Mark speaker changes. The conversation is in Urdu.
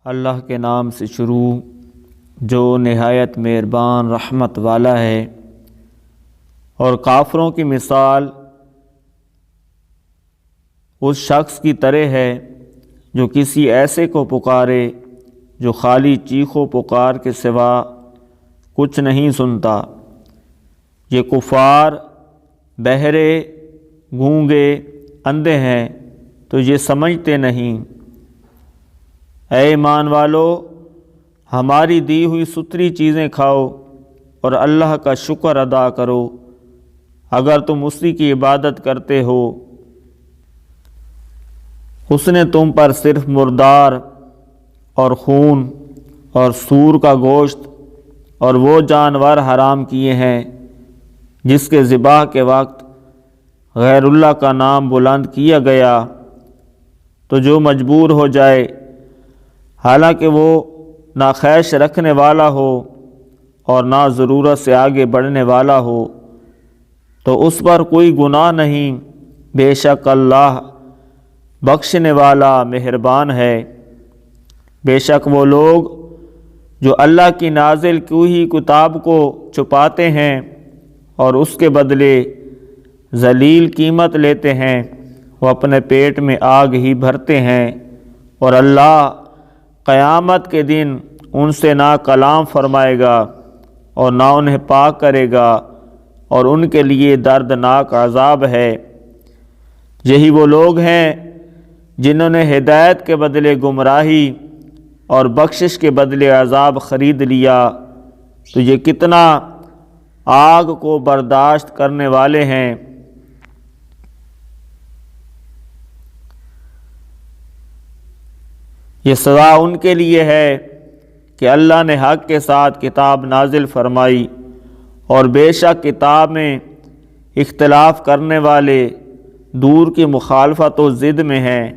Speaker 1: اللہ کے نام سے شروع جو نہایت مہربان رحمت والا ہے۔ اور کافروں کی مثال اس شخص کی طرح ہے جو کسی ایسے کو پکارے جو خالی چیخ و پکار کے سوا کچھ نہیں سنتا۔ یہ کفار بہرے، گونگے، اندھے ہیں تو یہ سمجھتے نہیں۔ اے ایمان والو، ہماری دی ہوئی ستھری چیزیں کھاؤ اور اللہ کا شکر ادا کرو اگر تم اسی کی عبادت کرتے ہو۔ اس نے تم پر صرف مردار اور خون اور سور کا گوشت اور وہ جانور حرام کیے ہیں جس کے ذبح کے وقت غیر اللہ کا نام بلند کیا گیا، تو جو مجبور ہو جائے حالانکہ وہ نہ خیش رکھنے والا ہو اور نہ ضرورت سے آگے بڑھنے والا ہو، تو اس پر کوئی گناہ نہیں، بے شک اللہ بخشنے والا مہربان ہے۔ بے شک وہ لوگ جو اللہ کی نازل کی ہوئی کتاب کو چھپاتے ہیں اور اس کے بدلے ذلیل قیمت لیتے ہیں، وہ اپنے پیٹ میں آگ ہی بھرتے ہیں، اور اللہ قیامت کے دن ان سے نہ کلام فرمائے گا اور نہ انہیں پاک کرے گا، اور ان کے لیے دردناک عذاب ہے۔ یہی وہ لوگ ہیں جنہوں نے ہدایت کے بدلے گمراہی اور بخشش کے بدلے عذاب خرید لیا، تو یہ کتنا آگ کو برداشت کرنے والے ہیں۔ یہ سزا ان کے لیے ہے کہ اللہ نے حق کے ساتھ کتاب نازل فرمائی، اور بے شک کتاب میں اختلاف کرنے والے دور کی مخالفت و ضد میں ہیں۔